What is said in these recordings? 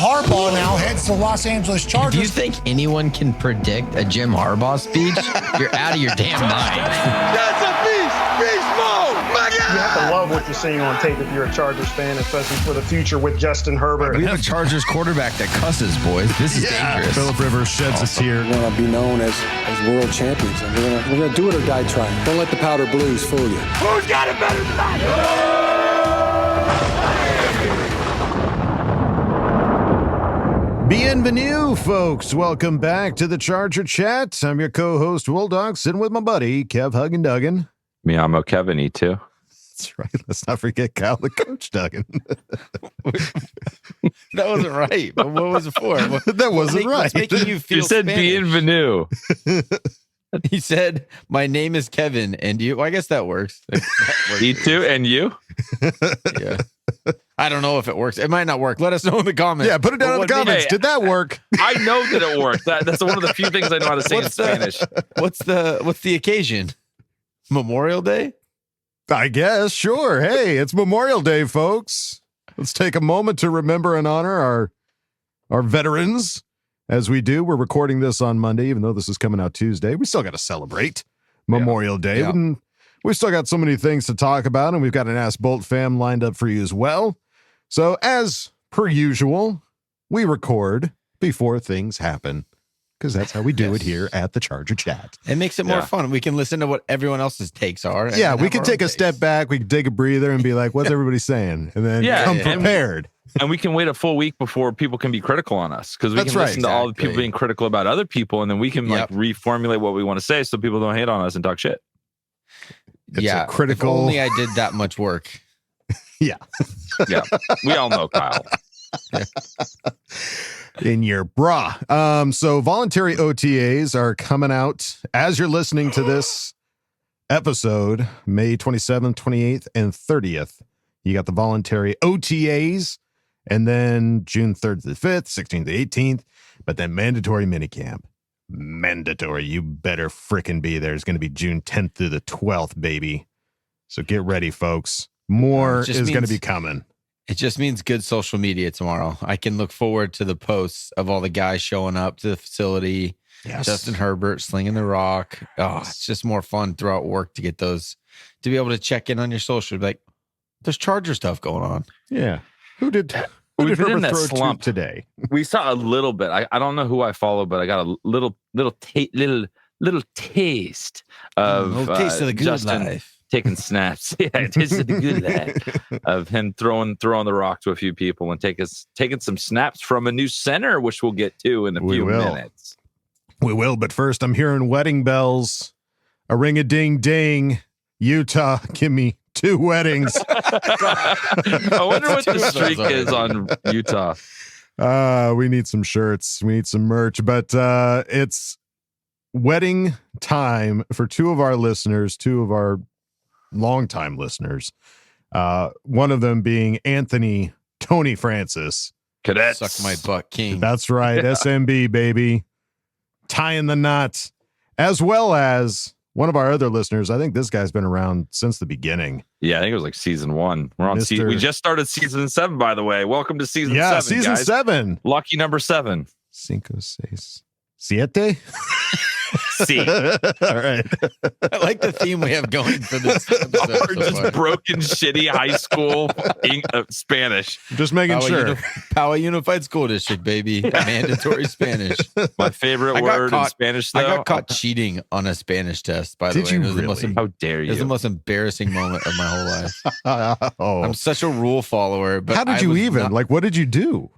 Harbaugh now heads to Los Angeles Chargers. Do you think anyone can predict a Jim Harbaugh speech? You're out of your damn mind. That's a beast! Beast mode! My God! You have to love what you're seeing on tape if you're a Chargers fan, especially for the future with Justin Herbert. We have a Chargers quarterback that cusses, boys. This is dangerous. Phillip Rivers sheds a tear. We want to be known as world champions, and we're gonna do it or die trying. Don't let the powder blues fool you. Who's got it better than that? Bienvenue, folks. Welcome back to the Charger Chat. I'm your co-host, Will Dog, sitting with my buddy, Kev Huggin Duggan. Me, I'm a Kevin too. That's right. Let's not forget Kyle the coach, Duggan. That wasn't right. But what was it for? That wasn't right. What's making you feel You said Spanish? bienvenue. He said, my name is Kevin, and you. Well, I guess that works. Me too, and you? Yeah. I don't know if it works. It might not work. Let us know in the comments. Yeah, put it down in the comments. Hey, Did that work? I know that it worked. That's one of the few things I know how to say in Spanish. What's the occasion? Memorial Day? I guess. Sure. Hey, it's Memorial Day, folks. Let's take a moment to remember and honor our veterans. As we do, we're recording this on Monday, even though this is coming out Tuesday. We still got to celebrate Memorial Day. Yeah. And we've still got so many things to talk about, and we've got an ASK Boltfam lined up for you as well. So, as per usual, we record before things happen, because that's how we do it here at the Charger Chat. It makes it more fun. We can listen to what everyone else's takes are. Yeah, we can take a step back. We can take a breather and be like, what's everybody saying? And then come prepared. And we can wait a full week before people can be critical on us, because we That's can right. listen to all the people being critical about other people, and then we can like reformulate what we want to say so people don't hate on us and talk shit. It's a critical. If only I did that much work. Yeah. Yeah. We all know Kyle. In your bra. So voluntary OTAs are coming out as you're listening to this episode, May 27th, 28th, and 30th. You got the voluntary OTAs, and then June 3rd to the 5th, 16th to 18th, but then mandatory minicamp. Mandatory. You better frickin' be there. It's going to be June 10th through the 12th, baby. So get ready, folks. More is going to be coming. It just means good social media tomorrow. I can look forward to the posts of all the guys showing up to the facility. Yes. Justin Herbert slinging the rock. Oh, it's just more fun throughout work to get those, to be able to check in on your social. Like, there's Charger stuff going on. Yeah. Who did We've been in Herbert that throw slump to today? We saw a little bit. I don't know who I follow, but I got a little taste of little taste of the good Justin life. taking snaps. Yeah, taste of the good life of him throwing the rock to a few people and taking some snaps from a new center, which we'll get to in a few minutes. We will, but first I'm hearing wedding bells. A ring-a-ding-ding. Utah, give me 2 weddings. I wonder what the streak is on Utah. We need some shirts. We need some merch, but it's wedding time for 2 of our listeners, 2 of our longtime listeners. One of them being Anthony Tony Francis. Cadets. Suck my butt, King. That's right. SMB, baby. Tying the knot. As well as one of our other listeners. I think this guy's been around since the beginning. Yeah, I think it was like season 1. We're on we just started season 7, by the way. Welcome to season 7. Season guys. 7. Lucky number 7. 5, 6, 7. See. All right. I like the theme we have going for this episode. Or just broken, shitty high school Spanish. Just making sure. Poway Unified School District, baby. Mandatory Spanish. My favorite word in Spanish, though. I got caught cheating on a Spanish test, by the way. Did you It was really? How dare you? It was the most embarrassing moment of my whole life. Oh. I'm such a rule follower. But How did you even? Like, what did you do?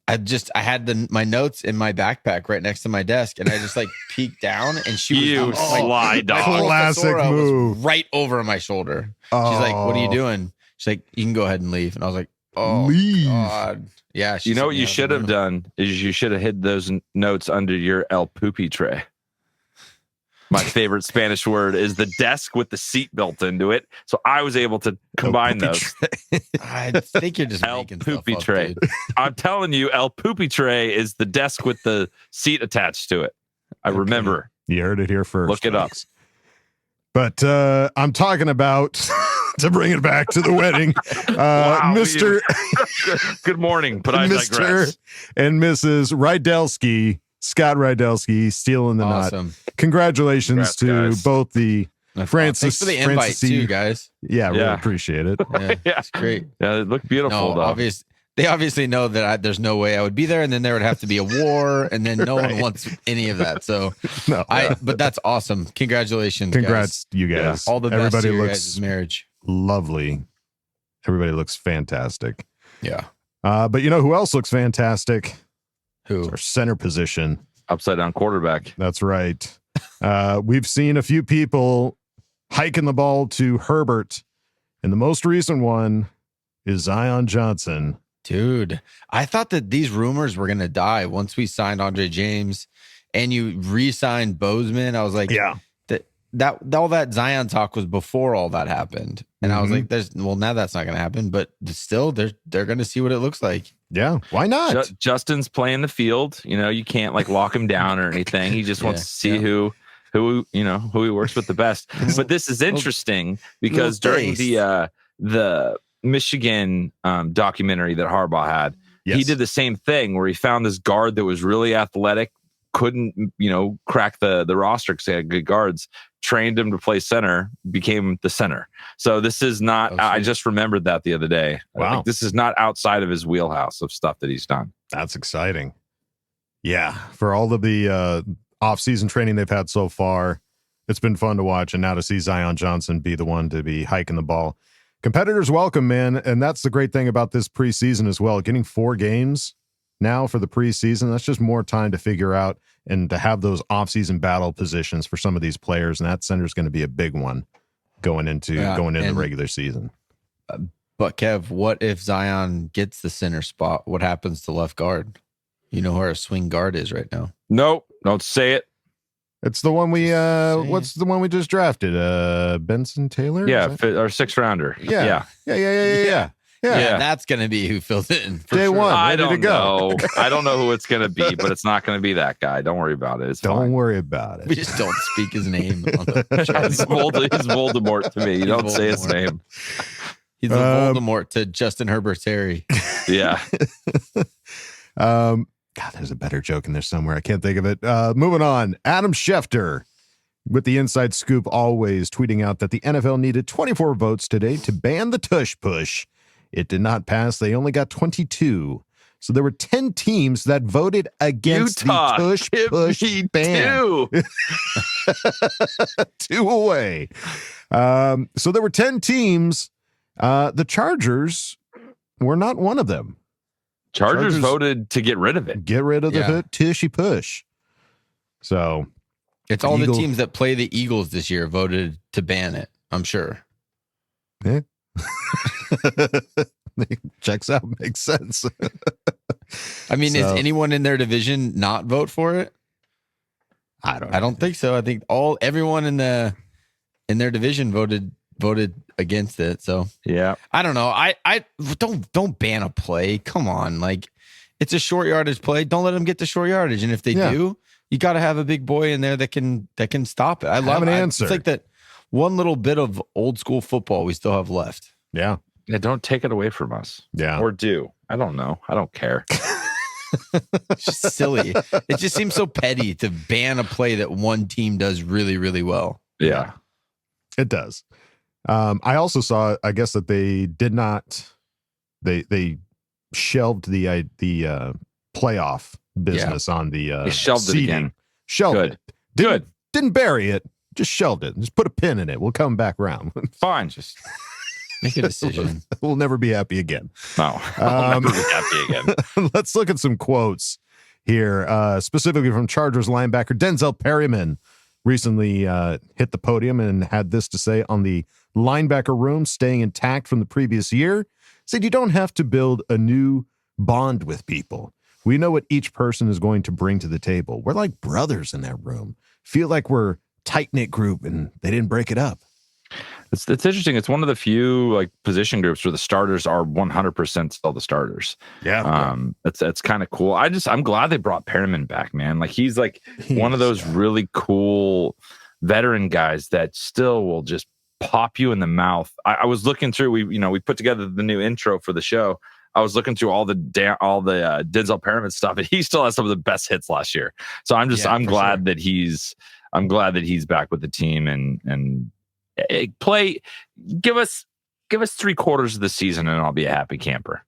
I had my notes in my backpack right next to my desk, and I just like peeked down, and she was sly dog. Classic move. was right over my shoulder. She's like, "What are you doing?" She's like, "You can go ahead and leave." And I was like, "Oh, leave." God. Yeah." You know what you should have done is you should have hid those notes under your El Pupitre. My favorite Spanish word is the desk with the seat built into it. So I was able to combine those. I think you're just El making stuff up, Pupitre. dude. I'm telling you, El Pupitre is the desk with the seat attached to it. I remember. You heard it here first. Look it up. But I'm talking about to bring it back to the wedding. Wow, Mr. Good morning, but I Mr. digress. and Mrs. Rydelsky, Scott Rydelsky, stealing the knot. Awesome. Congrats to guys. both the Francis. Thanks for the invite Francis too, guys. Yeah, really Yeah. appreciate it. Yeah, Yeah. it's great. Yeah, it looked beautiful, No, though. they obviously know that there's no way I would be there, and then there would have to be a war, and then no one wants any of that. So, No, but that's awesome. Congratulations, congrats, guys. you guys. All the best Everybody to your looks guys' marriage. lovely. Everybody looks fantastic. Yeah. But you know who else looks fantastic? Who? Our center position. Upside down quarterback. That's right. We've seen a few people hiking the ball to Herbert, and the most recent one is Zion Johnson. Dude, I thought that these rumors were gonna die once we signed Andre James, and you re-signed Bozeman. I was like, Yeah. that all that Zion talk was before all that happened, and I was Mhm. like, now that's not gonna happen, but still, they're gonna see what it looks like. Yeah. Why not? Justin's playing the field. You know, you can't like lock him down or anything. He just wants to see who he works with the best. But this is interesting because during the Michigan documentary that Harbaugh had, he Yes. did the same thing where he found this guard that was really athletic, couldn't crack the roster because they had good guards, trained him to play center, became the center. So this is not, I just remembered that the other day. Wow. Like, this is not outside of his wheelhouse of stuff that he's done. That's exciting. Yeah. For all of the off-season training they've had so far, it's been fun to watch. And now to see Zion Johnson be the one to be hiking the ball. Competitors welcome, man. And that's the great thing about this preseason as well. Getting 4 games now for the preseason, that's just more time to figure out and to have those off-season battle positions for some of these players. And that center is going to be a big one going into the regular season. But Kev, what if Zion gets the center spot? What happens to left guard? You know where our swing guard is right now. Nope, don't say it. It's the one we what's the one we just drafted? Benson Taylor? Yeah, Is that- our 6th rounder. Yeah. Yeah. Yeah, that's gonna be who fills it in. For Day sure. one. I ready to don't go. know. I don't know who it's going to be, but it's not going to be that guy. Don't worry about it. It's Don't fine. worry about We it. just don't speak his name. On the He's Voldemort to me. You He's don't say his Voldemort. name. He's the Voldemort to Justin Herbert's Harry. Yeah. God, there's a better joke in there somewhere. I can't think of it. Moving on. Adam Schefter with the inside scoop, always tweeting out that the NFL needed 24 votes today to ban the tush push. It did not pass. They only got 22. So there were 10 teams that voted against Utah, the tush give push me ban. 2. 2 away. So there were 10 teams. The Chargers were not one of them. Chargers voted to get rid of it. Get rid of the Yeah. tushy push. So It's all the Eagle- teams that play the Eagles this year voted to ban it. I'm sure. checks out, makes sense. I mean, is So- anyone in their division not vote for it? I don't. I don't think so. I think everyone in their division voted against it. So Yeah. I don't know. I don't ban a play. Come on, like it's a short yardage play. Don't let them get the short yardage. And if they do, you got to have a big boy in there that can stop it. I love an answer. It's like that one little bit of old school football we still have left. Yeah. Yeah. Don't take it away from us. Yeah. Or do. I don't know. I don't care. It's just silly. It just seems so petty to ban a play that one team does really, really well. Yeah. It does. I also saw, I guess, that they did not. They shelved the playoff business on the They shelved it seeding. again. Shelved Good. it. Didn't bury it. Just shelved it. Just put a pin in it. We'll come back around. Fine. Just make a decision. We'll never be happy again. No. I'll never be happy again. Let's look at some quotes here, specifically from Chargers linebacker Denzel Perryman. Recently hit the podium and had this to say on the linebacker room, staying intact from the previous year. Said, you don't have to build a new bond with people. We know what each person is going to bring to the table. We're like brothers in that room. Feel like we're tight-knit group and they didn't break it up. It's interesting. It's one of the few like position groups where the starters are 100% still the starters. Yeah. That's kind of cool. I'm glad they brought Perriman back, man. Like he's like one of those really cool veteran guys that still will just pop you in the mouth. I was looking through. We put together the new intro for the show. I was looking through all the Denzel Perriman stuff, and he still has some of the best hits last year. So I'm glad that he's back with the team and play. Give us 3/4 of the season, and I'll be a happy camper.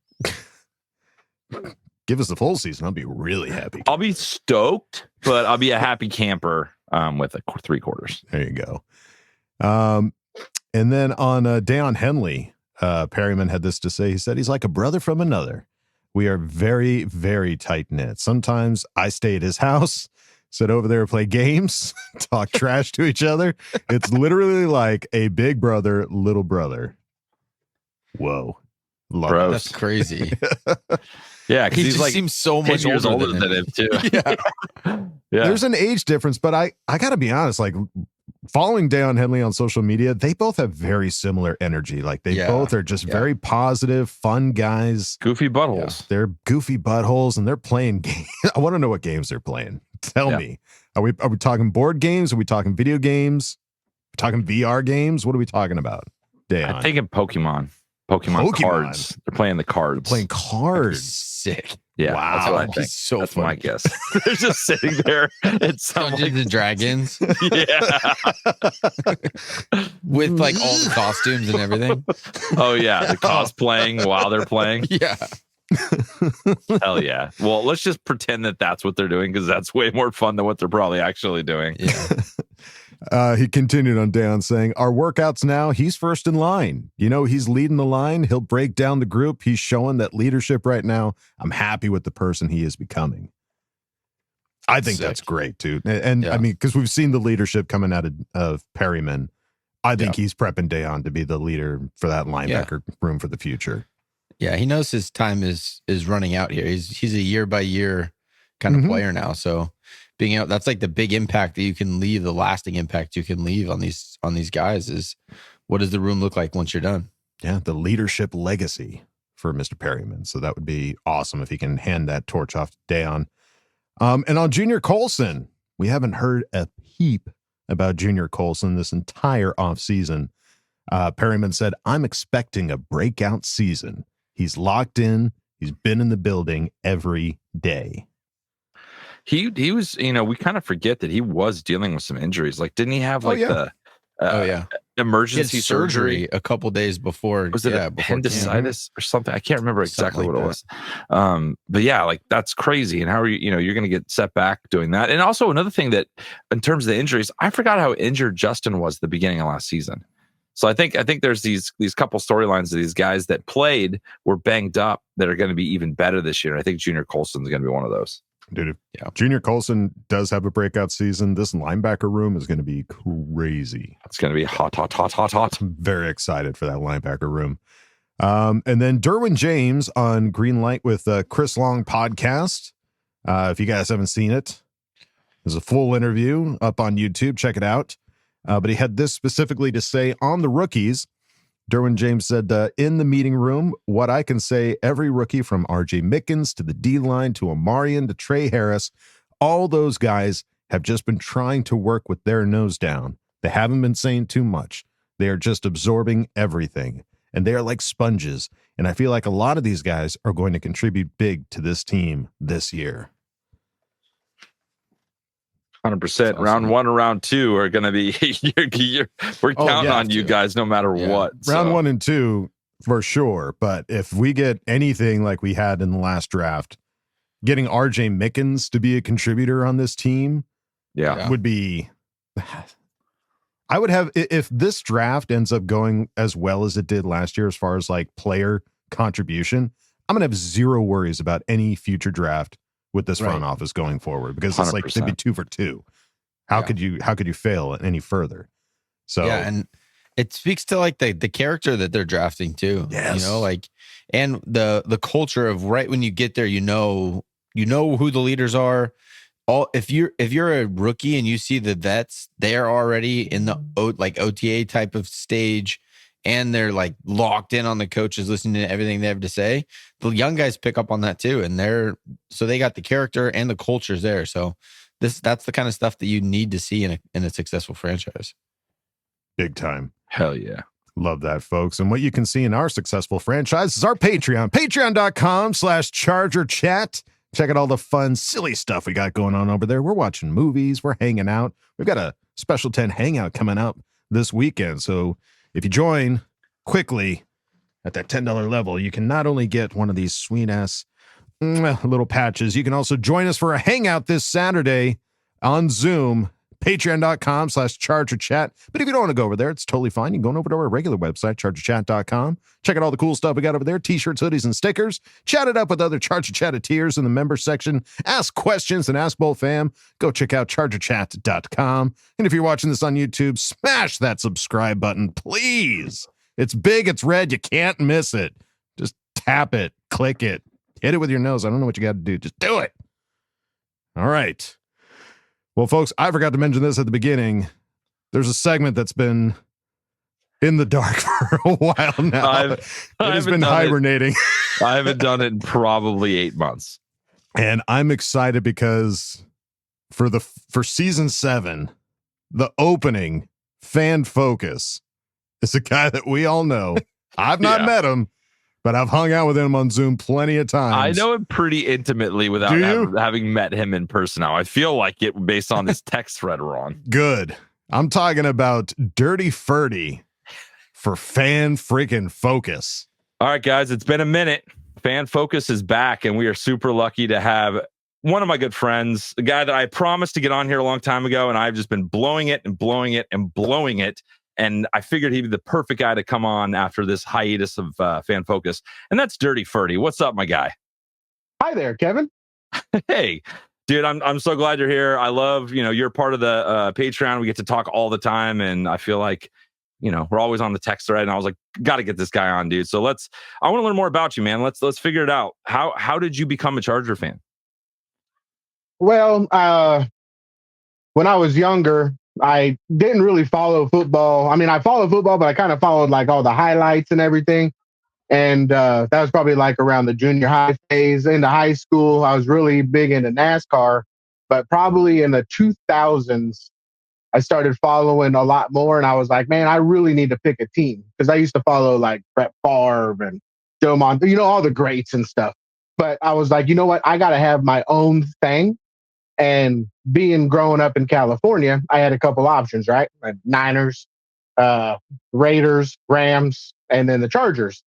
Give us the full season. I'll be really happy. I'll be stoked, but I'll be a happy camper with 3/4. There you go. And then on Deion Henley, Perryman had this to say. He said, he's like a brother from another. We are very, very tight-knit. Sometimes I stay at his house, sit over there, play games, talk trash to each other. It's literally like a big brother, little brother. Whoa. Love That's crazy. Yeah, because He he's just like seems so 10 much years older older than him too. Yeah. Yeah. There's an age difference, but I got to be honest, like following Deion Henley on social media, they both have very similar energy. Like they both are just very positive, fun guys. Goofy buttholes. Yeah, they're goofy buttholes and they're playing games. I want to know what games they're playing. Tell me. Are we talking board games? Are we talking video games? Are we talking VR games? What are we talking about? Deion. I'm thinking Pokemon cards. They're playing the cards. Playing cards. Sick. Yeah, Wow. that's what I think. He's so that's funny. my guess. They're just sitting there. It's Dungeons and Dragons yeah. with like all the costumes and everything. Oh yeah, the cosplaying while they're playing. Yeah. Hell yeah. Well, let's just pretend that that's what they're doing because that's way more fun than what they're probably actually doing. Yeah. He continued on Deion saying, our workouts now, he's first in line. You know, he's leading the line. He'll break down the group. He's showing that leadership right now. I'm happy with the person he is becoming. I think that's great, too. And I mean, because we've seen the leadership coming out of Perryman. I think he's prepping Deion to be the leader for that linebacker room for the future. Yeah, he knows his time is running out here. He's a year by year kind of player now. So being out, that's like the big impact that you can leave, the lasting impact you can leave on these guys is what does the room look like once you're done? Yeah, the leadership legacy for Mr. Perryman. So that would be awesome if he can hand that torch off to Deion. And on Junior Colson, we haven't heard a peep about Junior Colson this entire offseason. Perryman said, I'm expecting a breakout season. He's locked in. He's been in the building every day. He was, we kind of forget that he was dealing with some injuries. Like, didn't he have the emergency surgery a couple days before? Was it appendicitis or something? I can't remember exactly what it was. But yeah, like that's crazy. And how are you're going to get set back doing that. And also another thing that in terms of the injuries, I forgot how injured Justin was at the beginning of last season. So I think there's these couple storylines of these guys that played were banged up that are going to be even better this year. And I think Junior Colson's going to be one of those. Dude, if Junior Colson does have a breakout season, this linebacker room is going to be crazy. It's going to be hot. I'm very excited for that linebacker room. And then Derwin James on Green Light with Chris Long podcast. If you guys haven't seen it, there's a full interview up on YouTube. Check it out. But he had this specifically to say on the rookies. Derwin James said, in the meeting room, what I can say, every rookie from R.J. Mickens to the D-line to Amarian to Trey Harris, all those guys have just been trying to work with their nose down. They haven't been saying too much. They are just absorbing everything. And they are like sponges. And I feel like a lot of these guys are going to contribute big to this team this year. 100%. Round 1 and round 2 are going to be, we're counting on you guys no matter what. Round 1 and 2 for sure. But if we get anything like we had in the last draft, getting RJ Mickens to be a contributor on this team would be, I would have, if this draft ends up going as well as it did last year, as far as like player contribution, I'm going to have zero worries about any future draft with this front office going forward, because it's 100%. Like they'd be 2 for 2. How could you fail any further? So and it speaks to like the character that they're drafting too. Yes. And the culture of right when you get there, you know who the leaders are. If you're a rookie and you see the vets, they're already in the OTA type of stage, and they're like locked in on the coaches, listening to everything they have to say. The young guys pick up on that too. And they got the character and the cultures there. So that's the kind of stuff that you need to see in a successful franchise. Big time. Hell yeah. Love that, folks. And what you can see in our successful franchise is our Patreon, patreon.com/ChargerChat. Check out all the fun, silly stuff we got going on over there. We're watching movies. We're hanging out. We've got a Special 10 hangout coming up this weekend. So if you join quickly at that $10 level, you can not only get one of these sweet-ass little patches, you can also join us for a hangout this Saturday on Zoom, patreon.com/ChargerChat. But if you don't want to go over there, it's totally fine. You can go over to our regular website, chargerchat.com. Check out all the cool stuff we got over there, t-shirts, hoodies, and stickers. Chat it up with other Charger Chatteteers in the member section. Ask questions and ASK Boltfam. Go check out chargerchat.com. And if you're watching this on YouTube, smash that subscribe button, please. It's big, it's red, you can't miss it. Just tap it, click it, hit it with your nose. I don't know what you got to do. Just do it. All right. Well, folks, I forgot to mention this at the beginning. There's a segment that's been in the dark for a while now. It has been hibernating. I haven't done it in probably 8 months. And I'm excited because for season 7, the opening fan focus is a guy that we all know. I've not met him, but I've hung out with him on Zoom plenty of times. I know him pretty intimately without having met him in person now. I feel like it based on this text thread we're on. Good. I'm talking about Dirty Ferdy for Fan Freaking Focus. All right, guys, it's been a minute. Fan Focus is back, and we are super lucky to have one of my good friends, a guy that I promised to get on here a long time ago, and I've just been blowing it and blowing it and blowing it. And I figured he'd be the perfect guy to come on after this hiatus of Fan Focus. And that's Dirty Ferdy. What's up, my guy? Hi there, Kevin. Hey, dude, I'm so glad you're here. I love, you're part of the Patreon. We get to talk all the time. And I feel like, we're always on the text thread. And I was like, got to get this guy on, dude. So I want to learn more about you, man. Let's figure it out. How did you become a Charger fan? Well, when I was younger, I didn't really follow football. I mean, I followed football, but I kind of followed like all the highlights and everything. And that was probably like around the junior high phase. Into high school, I was really big into NASCAR. But probably in the 2000s, I started following a lot more. And I was like, man, I really need to pick a team. Because I used to follow like Brett Favre and Joe Montana, all the greats and stuff. But I was like, you know what? I got to have my own thing. And growing up in California, I had a couple options, right? Like Niners, Raiders, Rams, and then the Chargers.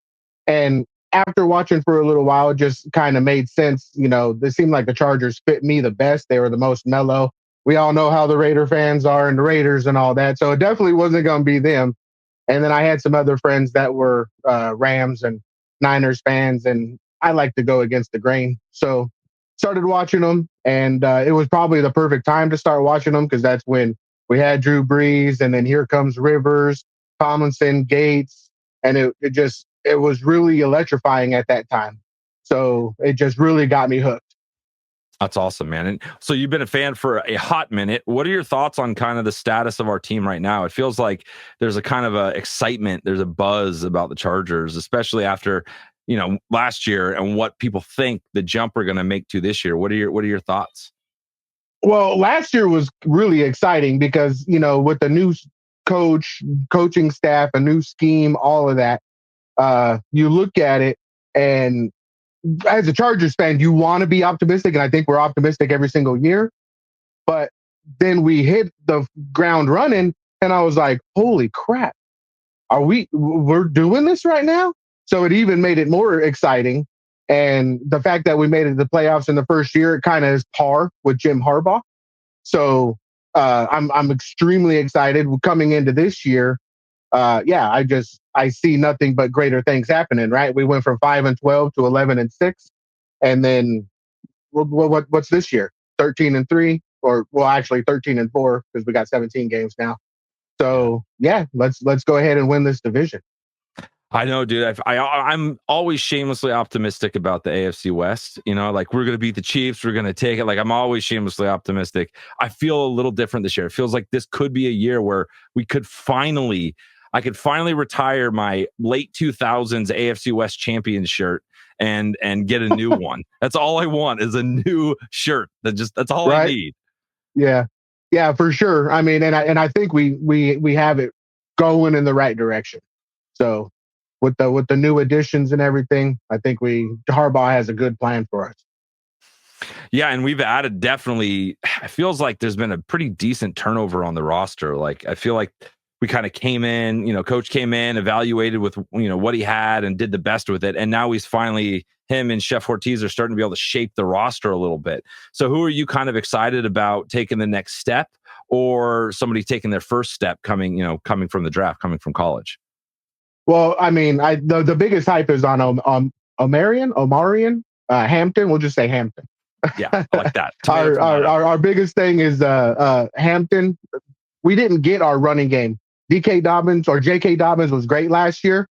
And after watching for a little while, it just kind of made sense. It seemed like the Chargers fit me the best. They were the most mellow. We all know how the Raider fans are and the Raiders and all that. So it definitely wasn't going to be them. And then I had some other friends that were Rams and Niners fans, and I like to go against the grain. So started watching them, and it was probably the perfect time to start watching them because that's when we had Drew Brees, and then here comes Rivers, Tomlinson, Gates, and it was really electrifying at that time. So it just really got me hooked. That's awesome, man. And so you've been a fan for a hot minute. What are your thoughts on kind of the status of our team right now? It feels like there's a kind of a excitement, there's a buzz about the Chargers, especially after last year and what people think the jump we're going to make to this year. What are your thoughts? Well, last year was really exciting because, with the new coaching staff, a new scheme, all of that, you look at it, and as a Chargers fan, you want to be optimistic. And I think we're optimistic every single year, but then we hit the ground running and I was like, holy crap, we're doing this right now? So it even made it more exciting. And the fact that we made it to the playoffs in the first year, it kind of is par with Jim Harbaugh. So I'm extremely excited coming into this year. I see nothing but greater things happening, right? We went from 5-12 to 11-6. And then what's this year? 13-3, or actually 13-4 because we got 17 games now. So yeah, let's go ahead and win this division. I know, dude. I'm always shamelessly optimistic about the AFC West. Like we're going to beat the Chiefs. We're going to take it. Like I'm always shamelessly optimistic. I feel a little different this year. It feels like this could be a year where I could finally retire my late 2000s AFC West champion shirt and get a new one. That's all I want is a new shirt. That's all I need. Yeah, for sure. I mean, and I think we have it going in the right direction. So with the new additions and everything, I think Harbaugh has a good plan for us. Yeah, and we've added definitely. It feels like there's been a pretty decent turnover on the roster. Like I feel like we kind of came in, coach came in, evaluated with what he had and did the best with it, and now he's finally him and Chef Ortiz are starting to be able to shape the roster a little bit. So who are you kind of excited about taking the next step, or somebody taking their first step coming from the draft, coming from college? Well, I mean, the biggest hype is on Omarion, Hampton. We'll just say Hampton. Yeah, I like that. Our biggest thing is Hampton. We didn't get our running game. DK Dobbins or JK Dobbins was great last year.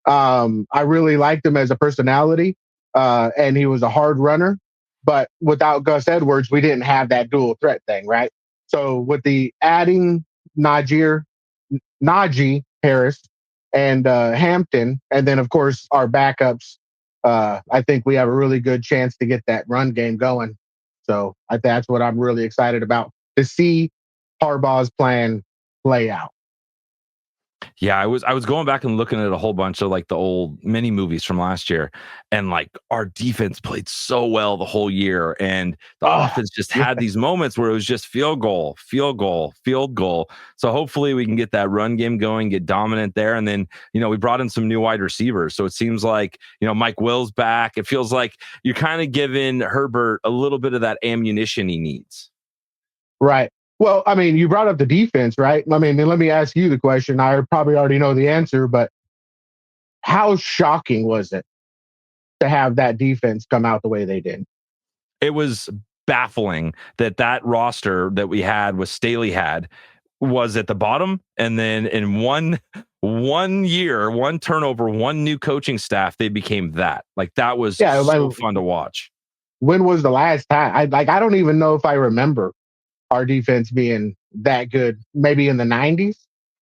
I really liked him as a personality, and he was a hard runner. But without Gus Edwards, we didn't have that dual threat thing, right? So with the adding Najee Harris and Hampton, and then of course our backups, I think we have a really good chance to get that run game going. So that's what I'm really excited about, to see Harbaugh's plan play out. Yeah, I was going back and looking at a whole bunch of like the old mini movies from last year, and like our defense played so well the whole year, and the offense just had these moments where it was just field goal. So hopefully we can get that run game going, get dominant there, and then we brought in some new wide receivers, so it seems like Mike Will's back. It feels like you're kind of giving Herbert a little bit of that ammunition he needs. Right. Well, I mean, you brought up the defense, right? I mean, let me ask you the question. I probably already know the answer, but how shocking was it to have that defense come out the way they did? It was baffling that roster that we had, with Staley had, was at the bottom, and then in one year, one turnover, one new coaching staff, they became that. Like that was so fun to watch. When was the last time? I don't even know if I remember our defense being that good. Maybe in the 90s.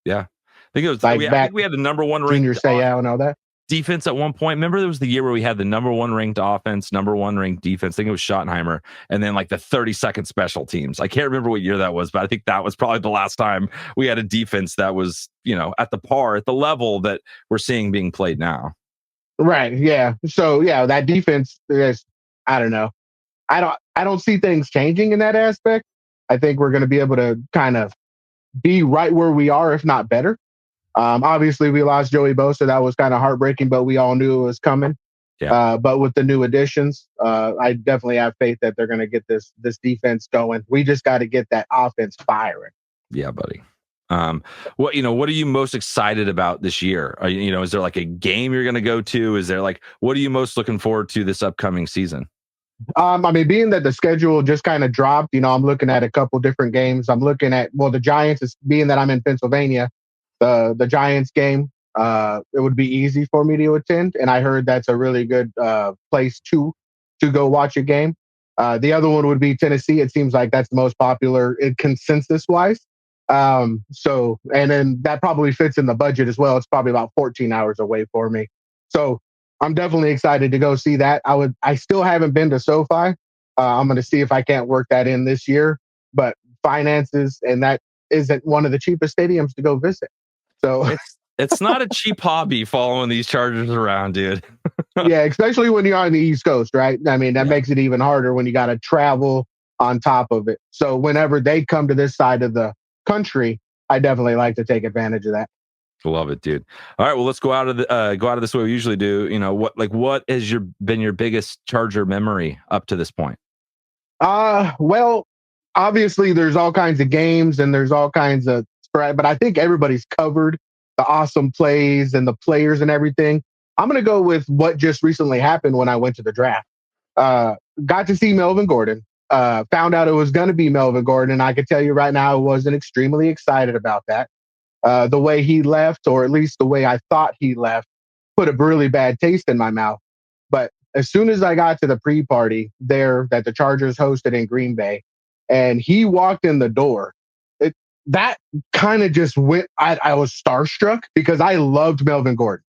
Yeah, I think it was. I think we had the number one ranked Junior Seau and all that defense at one point. Remember, there was the year where we had the number one ranked offense, number one ranked defense. I think it was Schottenheimer, and then like the 32nd special teams. I can't remember what year that was, but I think that was probably the last time we had a defense that was at the level that we're seeing being played now. Right. Yeah. So yeah, that defense is. I don't know. I don't see things changing in that aspect. I think we're going to be able to kind of be right where we are, if not better. Obviously, we lost Joey Bosa. That was kind of heartbreaking, but we all knew it was coming. Yeah. But with the new additions, I definitely have faith that they're going to get this defense going. We just got to get that offense firing. Yeah, buddy. What are you most excited about this year? Is there like a game you're going to go to? Is there like, what are you most looking forward to this upcoming season? I mean, being that the schedule just kind of dropped, I'm looking at a couple different games. I'm looking at, the Giants, is being that I'm in Pennsylvania, the Giants game, it would be easy for me to attend. And I heard that's a really good place to go watch a game. The other one would be Tennessee. It seems like that's the most popular consensus wise. So, and then that probably fits in the budget as well. It's probably about 14 hours away for me. So I'm definitely excited to go see that. I still haven't been to SoFi. I'm going to see if I can't work that in this year, but finances, and that isn't one of the cheapest stadiums to go visit. So it's not a cheap hobby following these Chargers around, dude. Yeah, especially when you're on the East Coast, right? I mean, that makes it even harder when you got to travel on top of it. So whenever they come to this side of the country, I definitely like to take advantage of that. Love it, dude. All right, well, let's go out of this way we usually do. What has been your biggest Charger memory up to this point? Well, obviously there's all kinds of games and there's all kinds of, but I think everybody's covered the awesome plays and the players and everything. I'm going to go with what just recently happened when I went to the draft. Got to see Melvin Gordon. Found out it was going to be Melvin Gordon, and I can tell you right now I wasn't extremely excited about that. The way he left, or at least the way I thought he left, put a really bad taste in my mouth. But as soon as I got to the pre-party there that the Chargers hosted in Green Bay, and he walked in the door, that kind of just went, I was starstruck because I loved Melvin Gordon.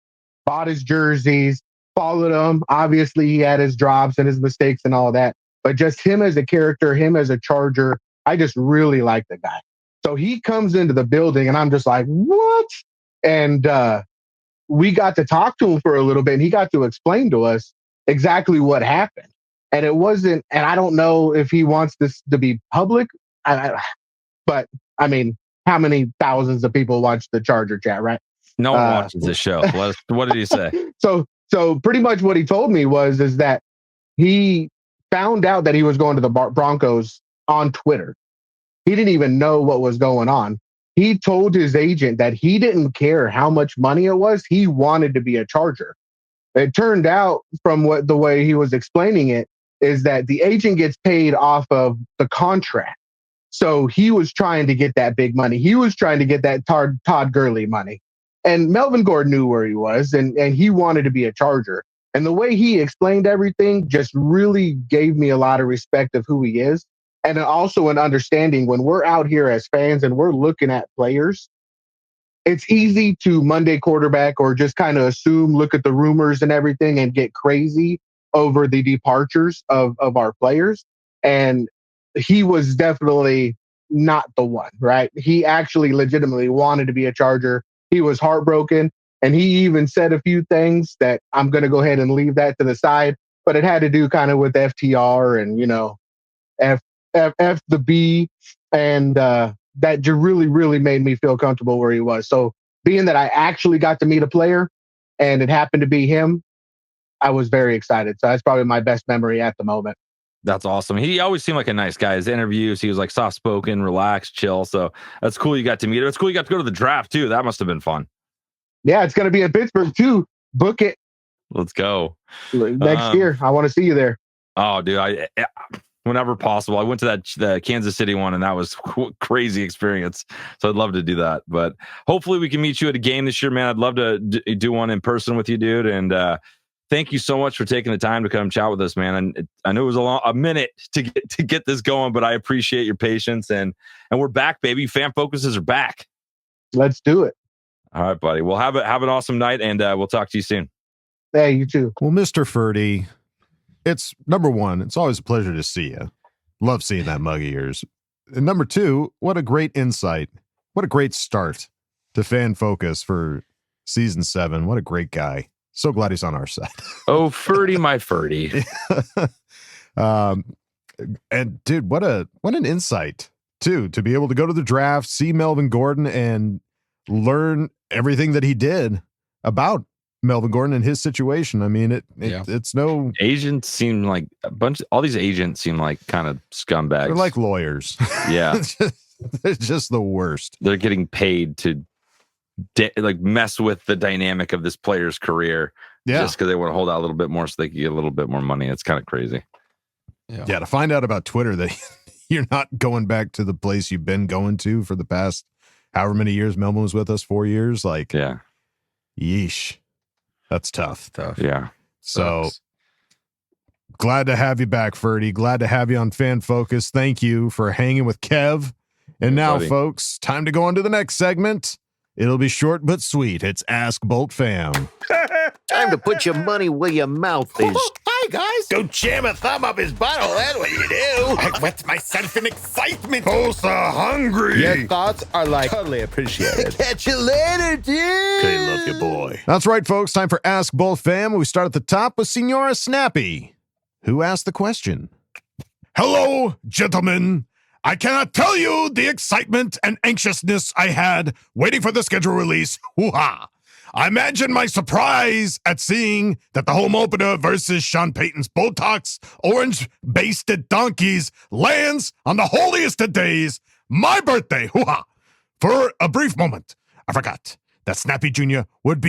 Bought his jerseys, followed him. Obviously, he had his drops and his mistakes and all that. But just him as a character, him as a Charger, I just really like the guy. So he comes into the building and I'm just like, what? And we got to talk to him for a little bit, and he got to explain to us exactly what happened. And it wasn't, and I don't know if he wants this to be public, but I mean, how many thousands of people watch the Charger chat, right? No one watches this show. What did he say? So pretty much what he told me is that he found out that he was going to the Broncos on Twitter. He didn't even know what was going on. He told his agent that he didn't care how much money it was. He wanted to be a Charger. It turned out from the way he was explaining it is that the agent gets paid off of the contract. So he was trying to get that big money. He was trying to get that Todd Gurley money. And Melvin Gordon knew where he was, and he wanted to be a Charger. And the way he explained everything just really gave me a lot of respect of who he is. And also an understanding when we're out here as fans and we're looking at players, it's easy to Monday quarterback or just kind of assume, look at the rumors and everything and get crazy over the departures of our players. And he was definitely not the one, right? He actually legitimately wanted to be a Charger. He was heartbroken. And he even said a few things that I'm going to go ahead and leave that to the side, but it had to do kind of with FTR and, you know, F the B. And that really, really made me feel comfortable where he was. So being that I actually got to meet a player and it happened to be him, I was very excited. So that's probably my best memory at the moment. That's awesome. He always seemed like a nice guy. His interviews, he was like soft-spoken, relaxed, chill. So that's cool you got to meet him. It's cool you got to go to the draft too. That must have been fun. Yeah, it's going to be in Pittsburgh too. Book it. Let's go. Next year. I want to see you there. Oh, dude. Whenever possible. I went to the Kansas City one, and that was crazy experience. So I'd love to do that. But hopefully we can meet you at a game this year, man. I'd love to do one in person with you, dude. And thank you so much for taking the time to come chat with us, man. And I know it was a minute to get this going, but I appreciate your patience. And we're back, baby. Fan focuses are back. Let's do it. All right, buddy. Well, have an awesome night, and we'll talk to you soon. Hey, you too. Well, Mr. Ferdy, it's number one, it's always a pleasure to see you. Love seeing that mug of yours. And number two, what a great insight. What a great start to Fan Focus for season 7. What a great guy. So glad he's on our side. Oh, Ferdy, my Ferdy. And dude, what an insight too, to be able to go to the draft, see Melvin Gordon and learn everything that he did about Melvin Gordon and his situation. I mean, it's no agents seem like all these agents seem like kind of scumbags. They're like lawyers. Yeah. They're just the worst. They're getting paid to mess with the dynamic of this player's career. Yeah. Just because they want to hold out a little bit more so they can get a little bit more money. It's kind of crazy. Yeah. To find out about Twitter that you're not going back to the place you've been going to for the past however many years Melvin was with us, 4 years. Like, yeah. Yeesh. That's tough. Yeah. So glad to have you back, Ferdy. Glad to have you on Fan Focus. Thank you for hanging with Kev. And now, folks, time to go on to the next segment. It'll be short but sweet. It's Ask Boltfam. Time to put your money where your mouth is. Hi, guys. Go jam a thumb up his butthole. That's what you do. I wet myself in excitement. Oh, so hungry. Your thoughts are totally appreciated. Catch you later, dude. Okay, love you, boy. That's right, folks. Time for Ask Boltfam. We start at the top with Senora Snappy, who asked the question. Hello, gentlemen. I cannot tell you the excitement and anxiousness I had waiting for the schedule release. Hoo-ha. I imagine my surprise at seeing that the home opener versus Sean Payton's Botox orange-basted donkeys lands on the holiest of days, my birthday. Hoo-ha. For a brief moment, I forgot that Snappy Jr. would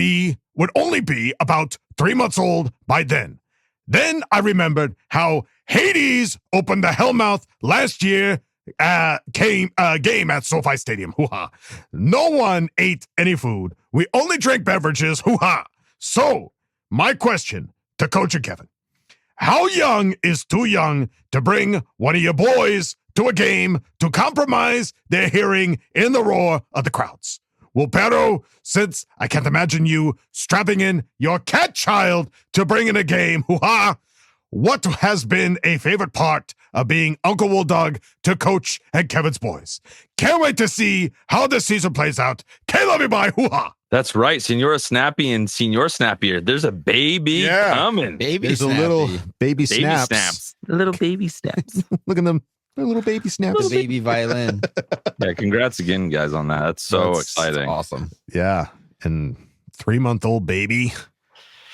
only be about 3 months old by then. Then I remembered how Hades opened the Hellmouth last year game at SoFi Stadium. Hoo-ha. No one ate any food. We only drank beverages. Hoo-ha. So, my question to Coach and Kevin. How young is too young to bring one of your boys to a game to compromise their hearing in the roar of the crowds? Well, Pedro, since I can't imagine you strapping in your cat child to bring in a game, hoo-ha, what has been a favorite part of being Uncle Will Doug to Coach and Kevin's boys? Can't wait to see how this season plays out. K-love you, bye, hoo-ha. That's right. Senora Snappy and Senor Snappier. There's a baby coming. Baby There's Snappy. a little baby snaps. Little baby snaps. Look at them. They're little baby snaps. The baby violin. Yeah, congrats again, guys, on that. That's so exciting. Awesome. Yeah. And 3-month-old baby.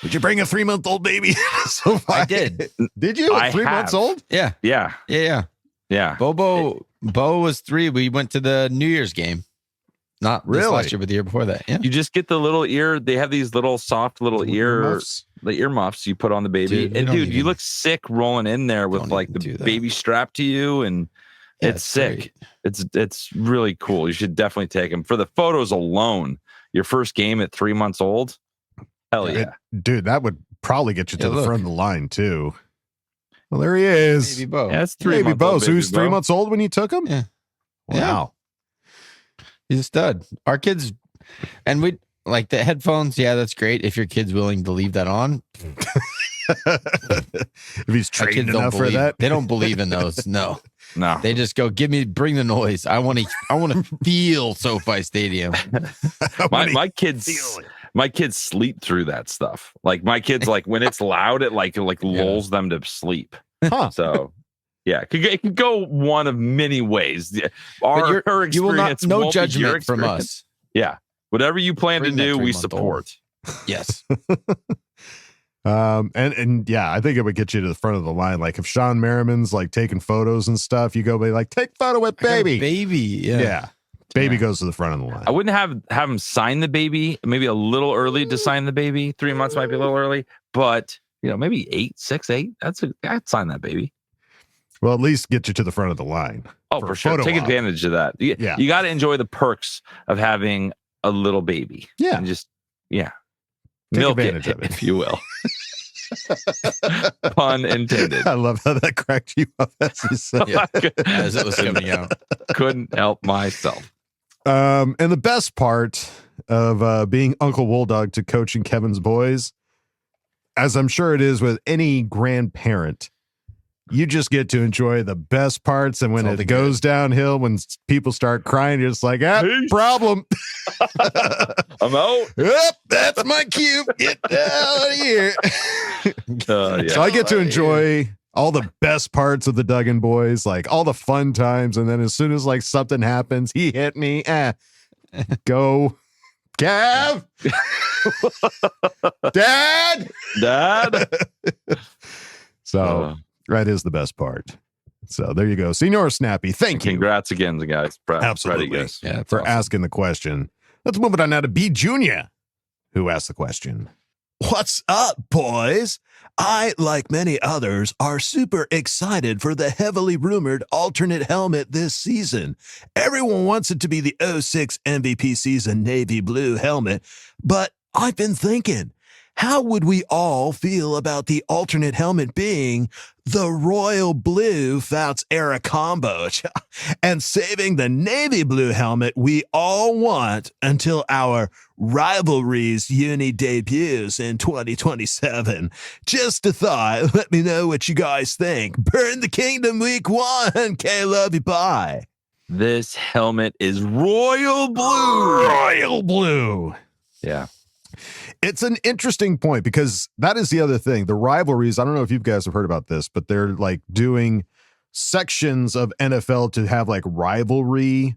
Did you bring a 3-month-old baby? So I did. Did you? I 3 have. months old? Yeah. Yeah. Yeah. Bo was 3. We went to the New Year's game. Not this Really? last year, but the year before that. Yeah. You just get the little ear. They have these little soft little Earmuffs. the earmuffs you put on the baby. Dude, we and don't dude, you even- look sick rolling in there with Don't like even the do that. baby strapped to you, and Yeah, it's sick. It's really cool. You should definitely take them for the photos alone. Your first game at 3 months old. Hell yeah. Dude, that would probably get you to Yeah, the look. front of the line too. Well, there he is. Baby Bo. Yeah, it's Baby 3 Bo. months So he was 3 months old when you took him? Yeah. Wow. He's a stud. Our kids, and we like the headphones. Yeah, that's great. If your kid's willing to leave that on, If he's our trained kids don't enough for believe. that. They don't believe in those. No, No. they just go, bring the noise. I want to feel SoFi Stadium. my kids sleep through that stuff. Like my kids, like when it's loud, it like lulls them to sleep. Huh. So yeah, it could go one of many ways. But Her you will not. experience No won't be your judgment from experience. us. Yeah, whatever you plan Bring to that do, we 3-month-old. support. Yes. And yeah, I think it would get you to the front of the line. Like if Sean Merriman's like taking photos and stuff, you go be like, take photo with baby. Baby. Yeah. Yeah. Baby goes to the front of the line. I wouldn't have him sign the baby. Maybe a little early to sign the baby. 3 months might be a little early, but maybe 6, 8. I'd sign that baby. Well, at least get you to the front of the line. Oh, For for a sure. photo Take op. advantage of that. Yeah. You got to enjoy the perks of having a little baby. Yeah. And just, Take milk advantage it, of it. if you will. Pun intended. I love how that cracked you up as you said. Yeah. As it was coming out. Couldn't help myself. And the best part of being Uncle Wolldog to coaching Kevin's boys, as I'm sure it is with any grandparent, you just get to enjoy the best parts. And when It's all it the goes downhill, when people start crying, you're just like, Peace. problem. I'm out. Yep, that's my cue. Get out of here. Yeah. So I get to enjoy all the best parts of the Duggan boys, like all the fun times. And then as soon as like something happens, he hit me. Go. Kev. Dad. So that is the best part. So there you go. Senor Snappy. Thank you. Congrats again, guys. Absolutely. Ready, guys. Yeah. For asking the question. Let's move it on now to B Junior, who asked the question. What's up, boys? I, like many others, are super excited for the heavily rumored alternate helmet this season. Everyone wants it to be the 06 MVP season navy blue helmet, but I've been thinking, how would we all feel about the alternate helmet being the royal blue Fouts era combo and saving the navy blue helmet we all want until our rivalries uni debuts in 2027? Just a thought. Let me know what you guys think. Burn the kingdom week 1. K, love you. Bye. This helmet is royal blue. Royal blue. Yeah. It's an interesting point because that is the other thing. The rivalries, I don't know if you guys have heard about this, but they're like doing sections of NFL to have like rivalry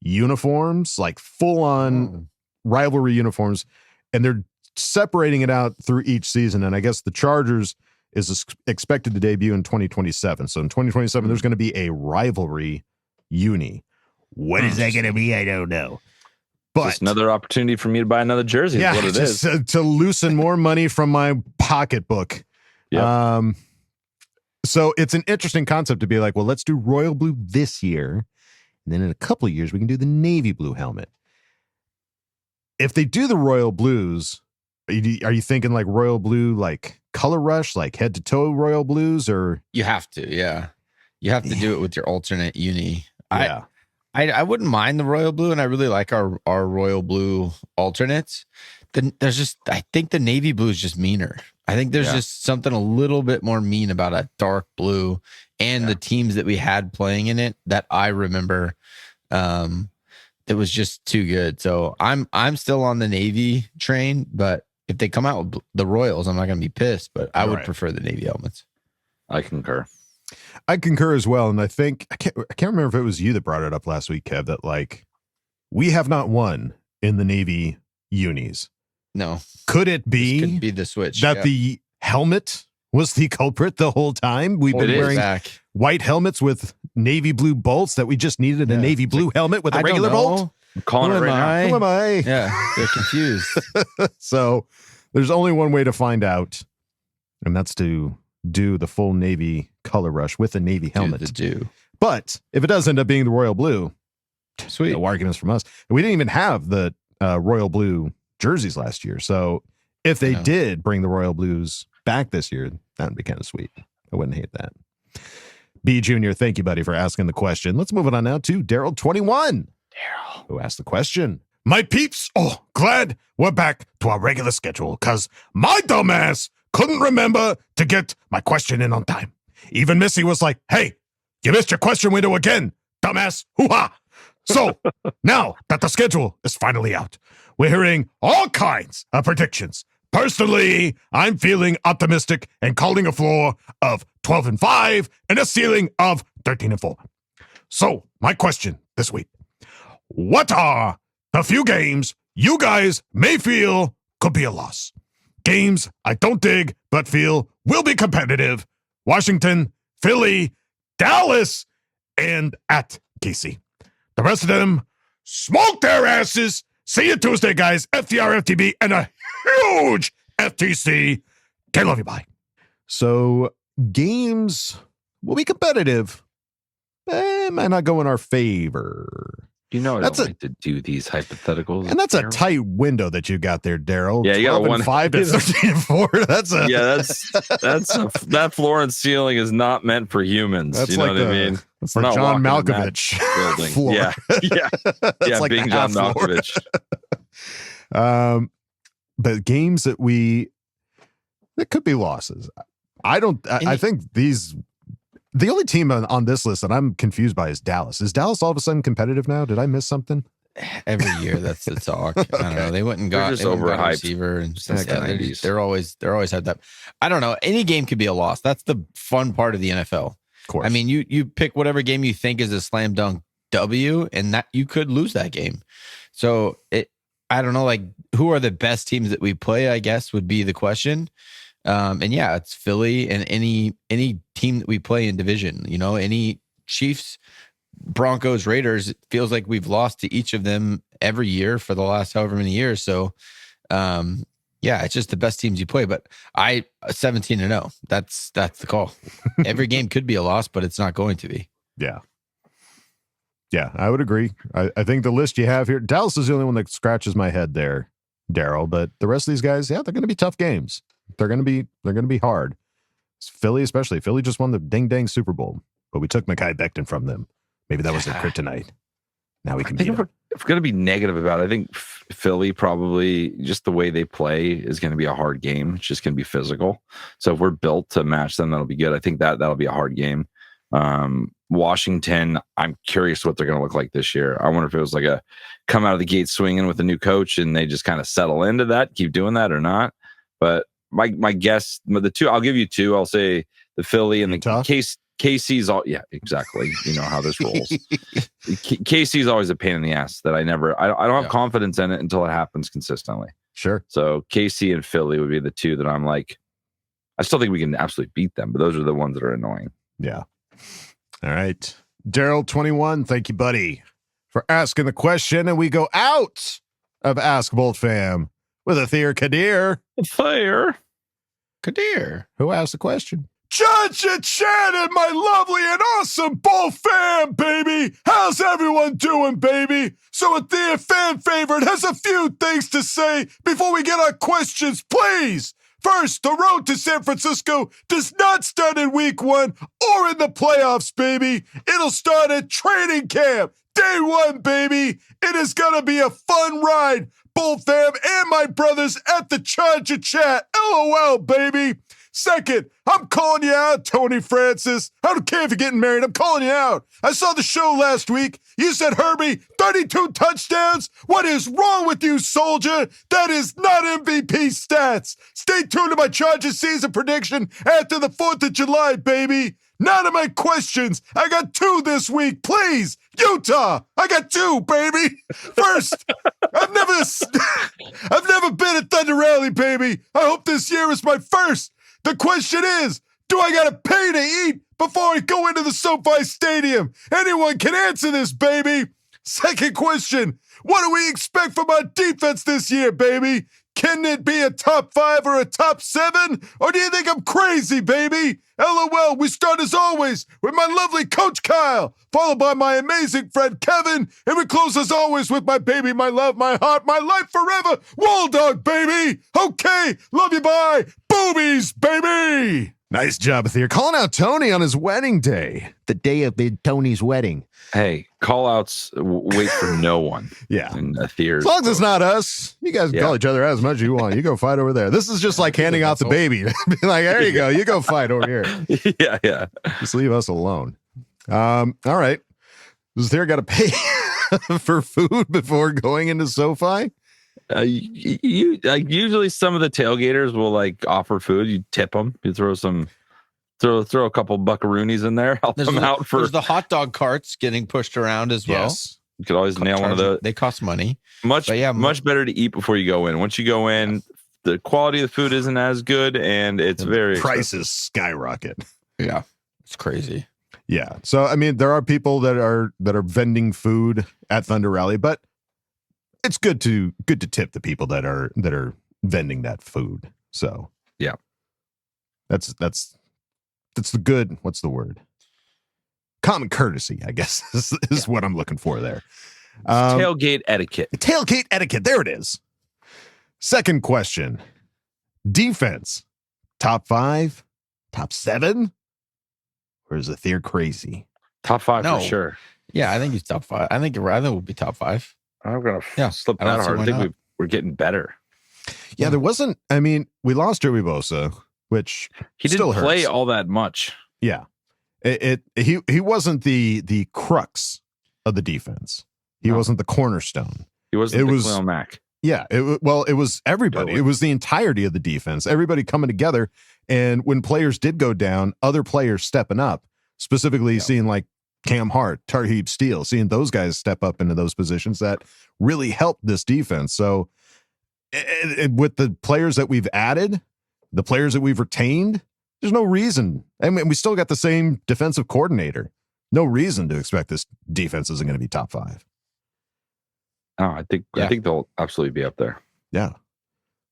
uniforms, like full on rivalry uniforms. And they're separating it out through each season. And I guess the Chargers is expected to debut in 2027. So in 2027, there's going to be a rivalry uni. What is that going to be? I don't know. But Just another opportunity for me to buy another jersey. yeah, is what it just is. to loosen more money from my pocketbook. Yep. So it's an interesting concept to be like, well, let's do royal blue this year. And then in a couple of years, we can do the navy blue helmet. If they do the royal blues, are you thinking like royal blue, like color rush, like head to toe royal blues, or You have to, yeah. You have to do it with your alternate uni. yeah. I wouldn't mind the royal blue, and I really like our royal blue alternates. Then there's just, I think the navy blue is just meaner. I think there's just something a little bit more mean about a dark blue, and the teams that we had playing in it that I remember it was just too good. So I'm still on the Navy train, but if they come out with the Royals, I'm not going to be pissed, but I would prefer the Navy helmets. I concur. I concur as well. And I think, I can't remember if it was you that brought it up last week, Kev, that like, we have not won in the Navy unis. No. Could it be the switch that the helmet was the culprit the whole time? We've been wearing white helmets with navy blue bolts that we just needed a navy blue helmet with a regular bolt. I'm calling it right now. Who am I? Yeah, they're confused. So there's only one way to find out, and that's to do the full Navy color rush with a Navy helmet. But if it does end up being the royal blue, sweet. No arguments from us. We didn't even have the royal blue jerseys last year. So if they did bring the royal blues back this year, that would be kind of sweet. I wouldn't hate that. B Jr., thank you, buddy, for asking the question. Let's move it on now to Daryl 21. Daryl, who asked the question. My peeps, glad we're back to our regular schedule, because my dumbass couldn't remember to get my question in on time. Even Missy was like, hey, you missed your question window again, dumbass. Hoo-ha. So now that the schedule is finally out, we're hearing all kinds of predictions. Personally, I'm feeling optimistic and calling a floor of 12-5 and a ceiling of 13-4. So my question this week, what are the few games you guys may feel could be a loss? Games I don't dig but feel will be competitive. Washington, Philly, Dallas, and at KC. The rest of them, smoke their asses. See you Tuesday, guys. FTR, FTB, and a huge FTC. Okay, love you. Bye. So games will be competitive. Might not go in our favor. You know, I don't like to do these hypotheticals. And that's a tight window that you got there, Daryl. Yeah, you got 5 to 13-4. That floor and ceiling is not meant for humans. That's you know like what I mean? That's the John Malkovich floor. Yeah, It's like being John Malkovich. But games that could be losses. I think the only team on this list that I'm confused by is Dallas. Is Dallas all of a sudden competitive now? Did I miss something? Every year, that's the talk. I don't know. They went and got a receiver, and they're always had that. I don't know. Any game could be a loss. That's the fun part of the NFL. Of course. I mean, you pick whatever game you think is a slam dunk W, and that you could lose that game. So I don't know. Like, who are the best teams that we play? I guess would be the question. And yeah, it's Philly and any team that we play in division, any Chiefs, Broncos, Raiders, it feels like we've lost to each of them every year for the last however many years. So, yeah, it's just the best teams you play, but 17-0, that's the call. Every game could be a loss, but it's not going to be. Yeah. Yeah, I would agree. I think the list you have here, Dallas is the only one that scratches my head there, Daryl, but the rest of these guys, yeah, they're going to be tough games. They're going to be hard. Philly, especially. Philly just won the ding-dang Super Bowl, but we took Mekhi Becton from them. Maybe that was their kryptonite. Now we can beat them. If we're going to be negative about it, I think Philly probably, just the way they play, is going to be a hard game. It's just going to be physical. So if we're built to match them, that'll be good. I think that'll be a hard game. Washington, I'm curious what they're going to look like this year. I wonder if it was like a come out of the gate swinging with a new coach and they just kind of settle into that, keep doing that or not. But my guess, the two, I'll give you two. I'll say the Philly and the KC's all. Yeah, exactly. You know how this rolls. KC's always a pain in the ass that I don't have confidence in it until it happens consistently. Sure. So KC and Philly would be the two that I'm like, I still think we can absolutely beat them, but those are the ones that are annoying. Yeah. All right. Daryl 21, thank you, buddy, for asking the question. And we go out of Ask Boltfam with Athir Kadir. Kadir, who asked the question? Judge and Shannon, my lovely and awesome Bolt fam, baby. How's everyone doing, baby? So Athir, fan favorite, has a few things to say before we get our questions, please. First, the road to San Francisco does not start in week 1 or in the playoffs, baby. It'll start at training camp. Day 1, baby. It is going to be a fun ride. Bolt fam and my brothers at the Charger Chat. LOL, baby. Second, I'm calling you out, Tony Francis. I don't care if you're getting married. I'm calling you out. I saw the show last week. You said, Herbie, 32 touchdowns. What is wrong with you, soldier? That is not MVP stats. Stay tuned to my Chargers season prediction after the 4th of July, baby. None of my questions. I got 2 this week. Please, Utah. I got 2, baby. First, I've never been at Thunder Rally, baby. I hope this year is my first. The question is, do I gotta pay to eat before I go into the SoFi Stadium? Anyone can answer this, baby. Second question, what do we expect from our defense this year, baby? Can it be a top 5 or a top 7? Or do you think I'm crazy, baby? LOL, we start as always with my lovely Coach Kyle, followed by my amazing friend Kevin, and we close as always with my baby, my love, my heart, my life forever, Wall Dog, baby. Okay, love you, bye. Boobies, baby. Nice job, Athir. Calling out Tony on his wedding day. The day of Tony's wedding. Hey, call outs wait for no one. Yeah. In a theater. As long as it's not us, you guys can call each other out as much as you want. You go fight over there. This is just like handing out the baby. Be like, there you go. You go fight over here. Yeah. Just leave us alone. All right. Does Athir got to pay for food before going into SoFi? Usually some of the tailgaters will like offer food. You tip them. You throw a couple buckaroonies in there. Help them out for. There's the hot dog carts getting pushed around as well. Yes. You could always nail one of those. They cost money. Much better to eat before you go in. Once you go in, the quality of the food isn't as good, and it's very prices expensive. Skyrocket. Yeah, it's crazy. Yeah. So I mean, there are people that are vending food at Thunder Rally, but it's good to tip the people that are vending that food. So yeah, that's the good. What's the word? Common courtesy, I guess, is what I'm looking for there. Tailgate etiquette. Tailgate etiquette. There it is. Second question: defense, top 5, top 7, or is Athir crazy? Top 5 No. for sure. Yeah, I think he's top 5. I think it would be top 5. I'm gonna slip I don't that see hard. why I think not. we're getting better. Yeah, there wasn't. I mean, we lost Joey Bosa, which He still didn't play hurts. all that much. Yeah, he wasn't the crux of the defense. He wasn't the cornerstone. He wasn't Khalil Mack. Yeah, it was everybody. Totally. It was the entirety of the defense. Everybody coming together, and when players did go down, other players stepping up. Specifically, seeing like Cam Hart, Tarheeb Steele, seeing those guys step up into those positions that really helped this defense. So, with the players that we've added, the players that we've retained, there's no reason. I mean, we still got the same defensive coordinator. No reason to expect this defense isn't going to be top 5. Oh, I think they'll absolutely be up there. Yeah.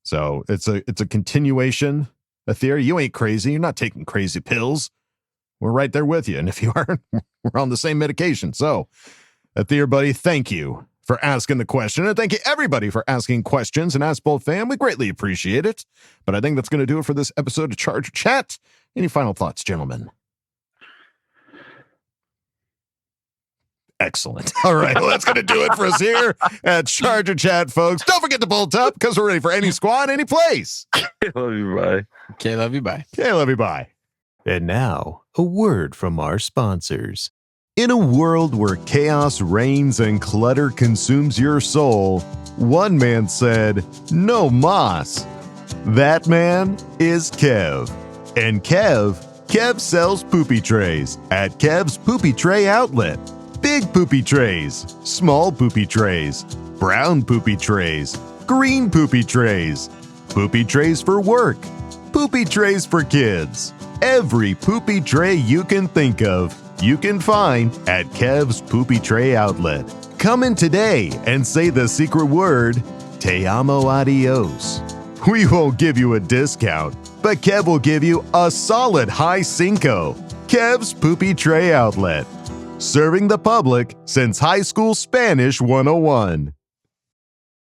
So it's a continuation. Athir, you ain't crazy. You're not taking crazy pills. We're right there with you. And if you aren't, we're on the same medication. So, Athir, buddy, thank you for asking the question. And thank you, everybody, for asking questions. And ASK Boltfam, we greatly appreciate it. But I think that's going to do it for this episode of Charger Chat. Any final thoughts, gentlemen? Excellent. All right. Well, that's going to do it for us here at Charger Chat, folks. Don't forget to bolt up because we're ready for any squad, any place. Love you, bye. Okay, love you, bye. Okay, love you, bye. And now, a word from our sponsors. In a world where chaos reigns and clutter consumes your soul, one man said, "No mas." That man is Kev. And Kev sells poopy trays at Kev's Poopy Tray Outlet. Big poopy trays, small poopy trays, brown poopy trays, green poopy trays for work, poopy trays for kids. Every poopy tray you can think of, you can find at Kev's Poopy Tray Outlet. Come in today and say the secret word, Te amo adios. We won't give you a discount, but Kev will give you a solid high cinco. Kev's Poopy Tray Outlet. Serving the public since High School Spanish 101.